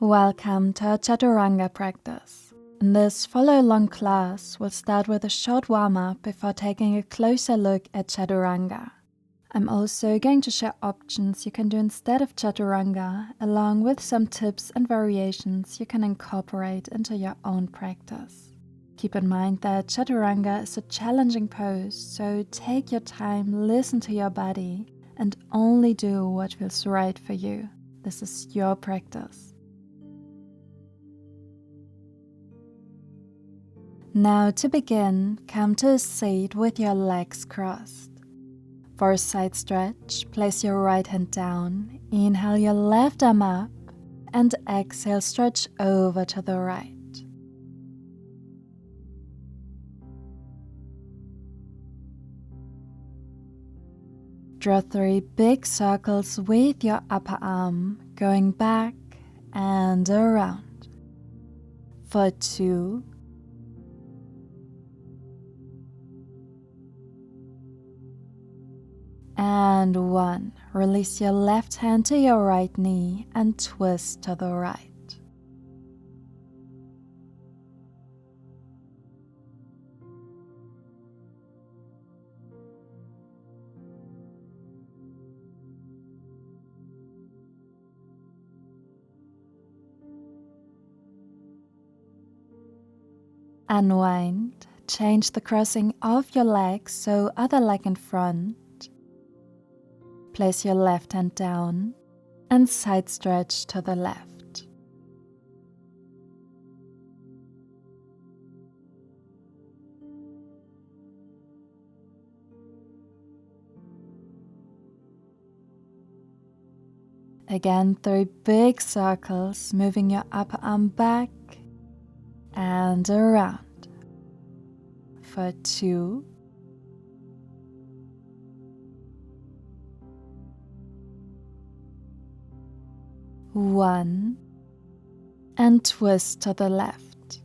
Welcome to our Chaturanga practice. In this follow-along class, we'll start with a short warm-up before taking a closer look at Chaturanga. I'm also going to share options you can do instead of Chaturanga, along with some tips and variations you can incorporate into your own practice. Keep in mind that Chaturanga is a challenging pose, so take your time, listen to your body, and only do what feels right for you. This is your practice. Now to begin, come to a seat with your legs crossed. For a side stretch, place your right hand down, inhale your left arm up, and exhale, stretch over to the right. Draw 3 big circles with your upper arm, going back and around. For 2, and 1. Release your left hand to your right knee and twist to the right. Unwind. Change the crossing of your legs so other leg in front. Place your left hand down and side stretch to the left. Again, 3 big circles, moving your upper arm back and around. For 2, one, and twist to the left.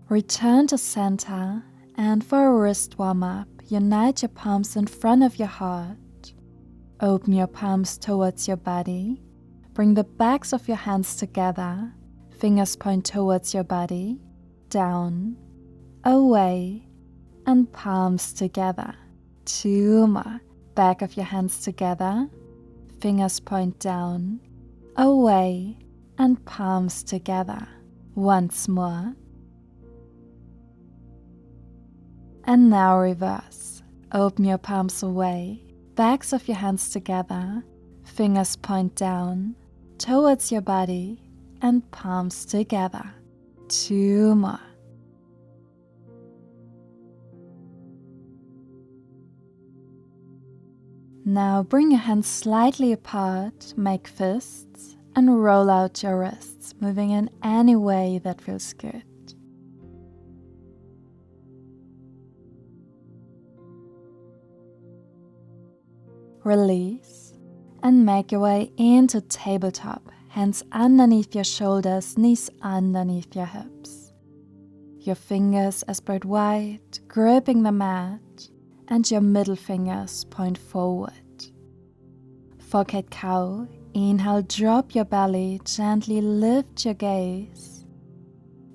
Return to center, and for a wrist warm-up, unite your palms in front of your heart. Open your palms towards your body. Bring the backs of your hands together. Fingers point towards your body. Down, away, and palms together. 2 more. Back of your hands together. Fingers point down, away, and palms together. Once more. And now reverse. Open your palms away. Backs of your hands together, fingers point down, towards your body, and palms together. 2 more. Now bring your hands slightly apart, make fists, and roll out your wrists, moving in any way that feels good. Release and make your way into tabletop, hands underneath your shoulders, knees underneath your hips. Your fingers are spread wide, gripping the mat, and your middle fingers point forward. For cat-cow, inhale, drop your belly, gently lift your gaze,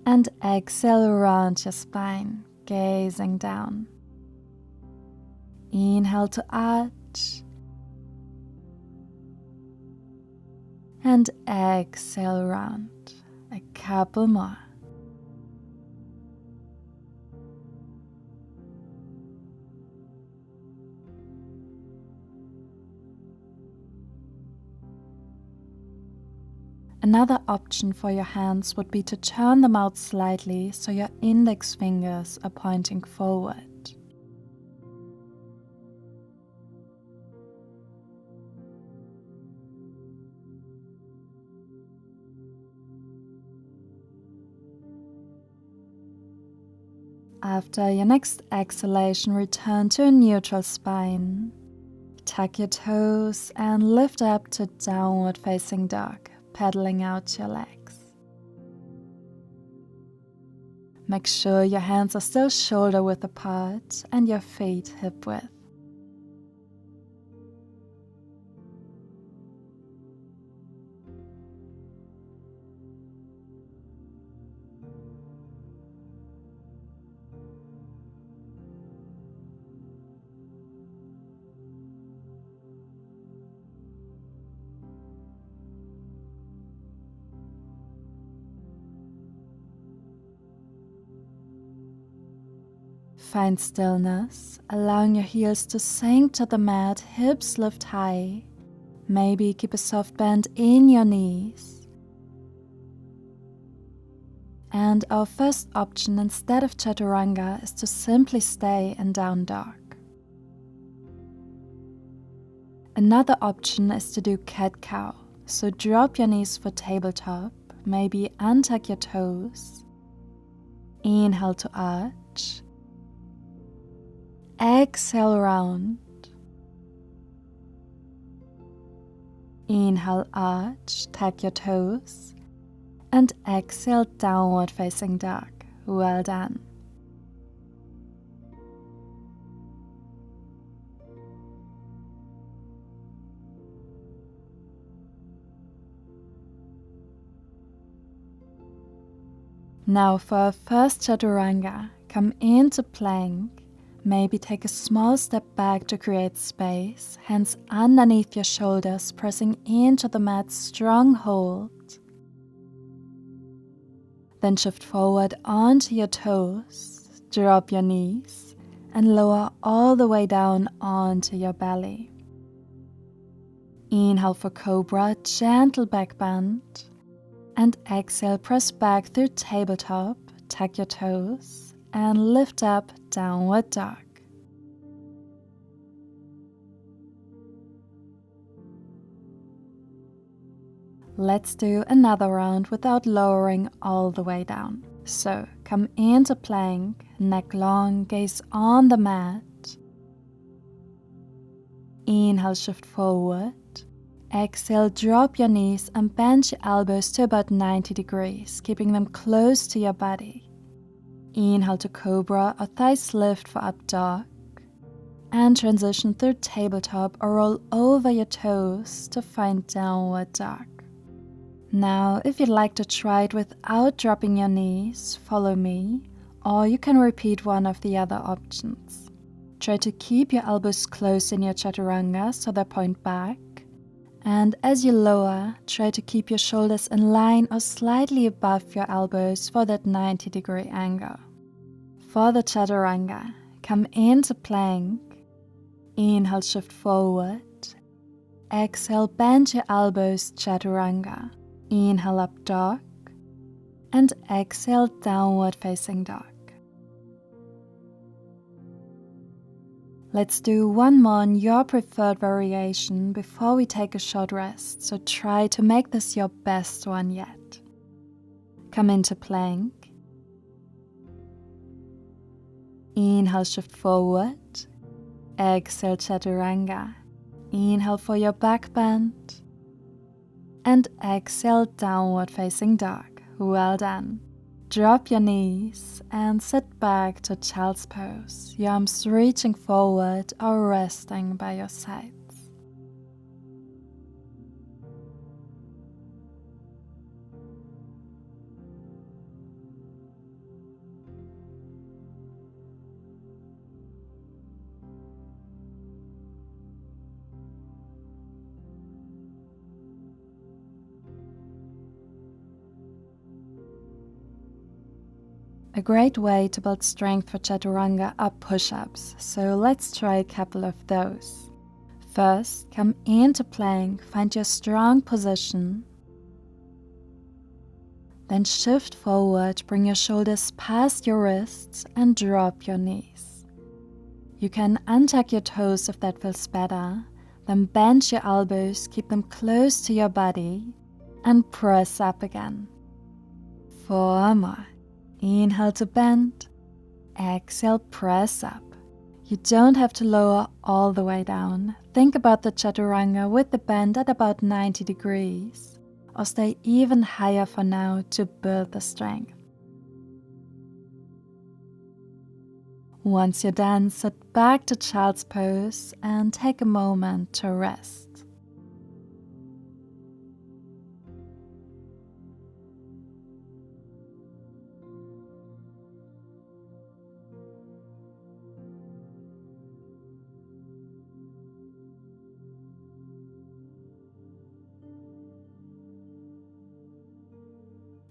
and exhale, round your spine, gazing down. Inhale to arch, and exhale round. A couple more. Another option for your hands would be to turn them out slightly so your index fingers are pointing forward. After your next exhalation, return to a neutral spine. Tuck your toes and lift up to downward facing dog, pedaling out your legs. Make sure your hands are still shoulder width apart and your feet hip width. Find stillness, allowing your heels to sink to the mat, hips lift high. Maybe keep a soft bend in your knees. And our first option instead of Chaturanga is to simply stay in down dog. Another option is to do cat-cow, so drop your knees for tabletop, maybe untuck your toes. Inhale to arch. Exhale round. Inhale arch, tuck your toes. And exhale downward facing dog. Well done. Now for our first Chaturanga, come into plank. Maybe take a small step back to create space, hands underneath your shoulders, pressing into the mat's strong hold. Then shift forward onto your toes, drop your knees, and lower all the way down onto your belly. Inhale for Cobra, gentle back bend, and exhale, press back through tabletop, tuck your toes, and lift up, downward dog. Let's do another round without lowering all the way down. So come into plank, neck long, gaze on the mat. Inhale, shift forward. Exhale, drop your knees and bend your elbows to about 90 degrees, keeping them close to your body. Inhale to Cobra or thighs lift for up dog. And transition through tabletop or roll over your toes to find downward dog. Now, if you'd like to try it without dropping your knees, follow me, or you can repeat one of the other options. Try to keep your elbows close in your Chaturanga so they point back. And as you lower, try to keep your shoulders in line or slightly above your elbows for that 90-degree angle. For the Chaturanga, come into plank. Inhale, shift forward. Exhale, bend your elbows, Chaturanga. Inhale up dog. And exhale, downward facing dog. Let's do one more in your preferred variation before we take a short rest, so try to make this your best one yet. Come into plank. Inhale, shift forward. Exhale, Chaturanga. Inhale for your back bend. And exhale, downward facing dog. Well done. Drop your knees and sit back to child's pose, your arms reaching forward or resting by your sides. A great way to build strength for Chaturanga are push-ups, so let's try a couple of those. First, come into plank, find your strong position. Then shift forward, bring your shoulders past your wrists and drop your knees. You can untuck your toes if that feels better, then bend your elbows, keep them close to your body, and press up again. 4 more. Inhale to bend, exhale, press up. You don't have to lower all the way down. Think about the chaturanga with the bend at about 90 degrees, or stay even higher for now to build the strength. Once you're done, sit back to child's pose and take a moment to rest.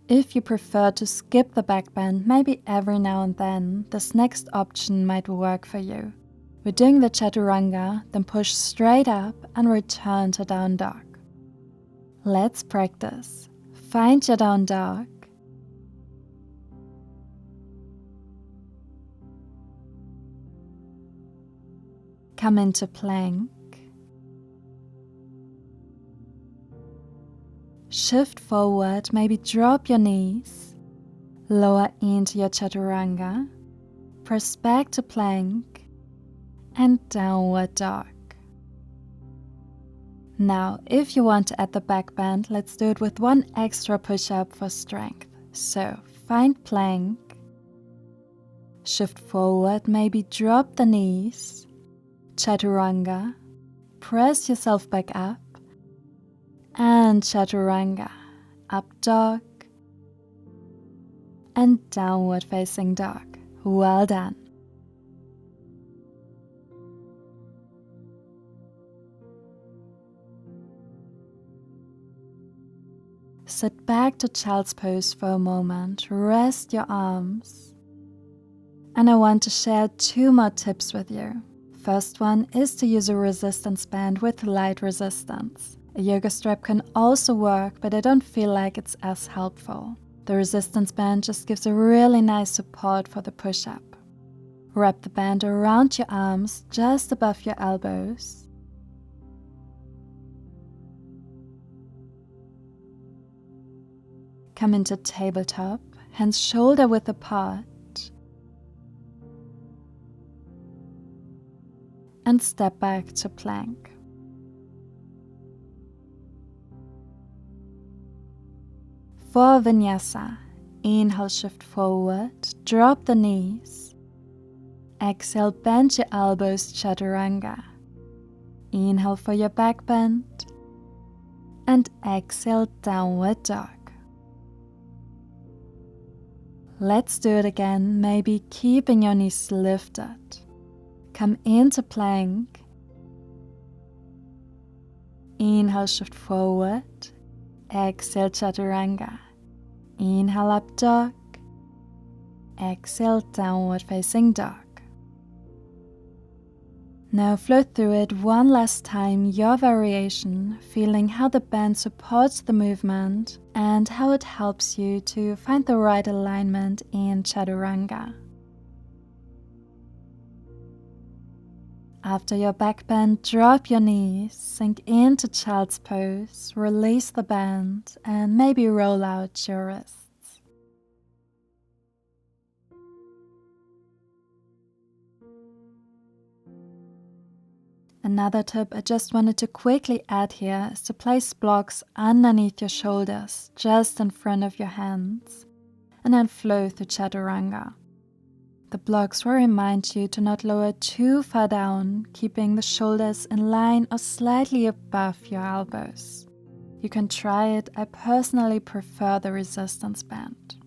If you prefer to skip the back bend, maybe every now and then, this next option might work for you. We're doing the chaturanga, then push straight up and return to down dog. Let's practice. Find your down dog. Come into plank. Shift forward, maybe drop your knees, lower into your chaturanga, press back to plank, and downward dog. Now, if you want to add the back bend, let's do it with one extra push-up for strength. So, find plank, shift forward, maybe drop the knees, chaturanga, press yourself back up, and chaturanga, up dog, and downward facing dog. Well done. Sit back to child's pose for a moment, rest your arms, and I want to share 2 more tips with you. First one is to use a resistance band with light resistance. A yoga strap can also work, but I don't feel like it's as helpful. The resistance band just gives a really nice support for the push-up. Wrap the band around your arms just above your elbows. Come into tabletop, hands shoulder width apart, and step back to plank. For vinyasa, inhale, shift forward, drop the knees. Exhale, bend your elbows, chaturanga. Inhale for your back bend, and exhale, downward dog. Let's do it again, maybe keeping your knees lifted. Come into plank. Inhale, shift forward. Exhale, chaturanga. Inhale, up dog. Exhale, downward facing dog. Now float through it one last time, your variation, feeling how the band supports the movement and how it helps you to find the right alignment in chaturanga. After your back bend, drop your knees, sink into child's pose, release the band, and maybe roll out your wrists. Another tip I just wanted to quickly add here is to place blocks underneath your shoulders, just in front of your hands, and then flow through chaturanga. The blocks will remind you to not lower too far down, keeping the shoulders in line or slightly above your elbows. You can try it. I personally prefer the resistance band.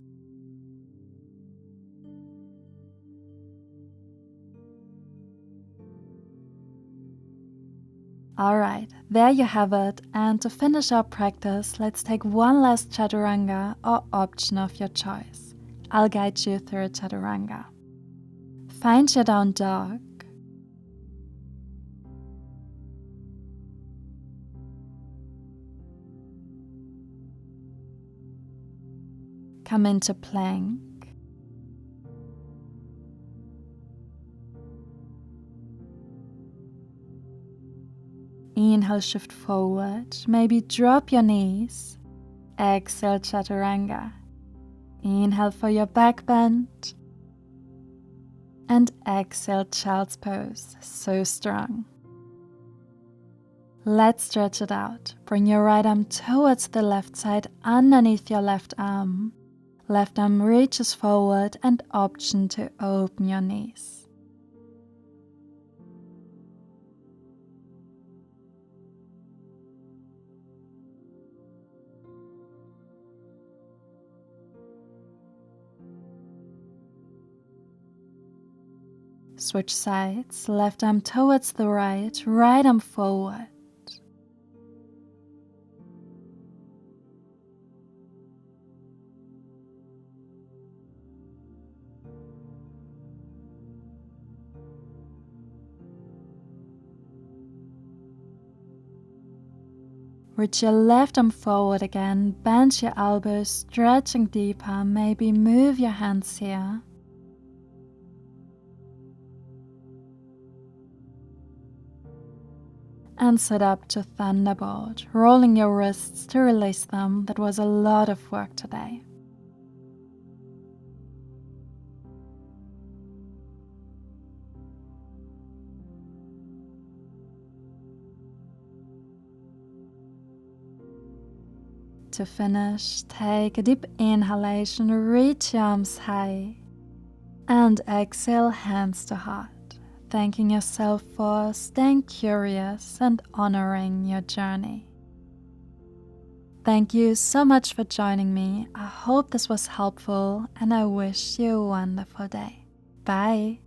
Alright, there you have it, and to finish our practice, let's take one last chaturanga or option of your choice. I'll guide you through a chaturanga. Find your down dog. Come into plank. Inhale, shift forward, maybe drop your knees. Exhale, chaturanga. Inhale for your back bend. And exhale, child's pose, so strong. Let's stretch it out. Bring your right arm towards the left side underneath your left arm. Left arm reaches forward and option to open your knees. Switch sides, left arm towards the right, right arm forward. Reach your left arm forward again, bend your elbows, stretching deeper, maybe move your hands here. And sit up to thunderbolt, rolling your wrists to release them. That was a lot of work today. To finish, take a deep inhalation, reach your arms high, and exhale, hands to heart. Thanking yourself for staying curious and honoring your journey. Thank you so much for joining me. I hope this was helpful and I wish you a wonderful day. Bye.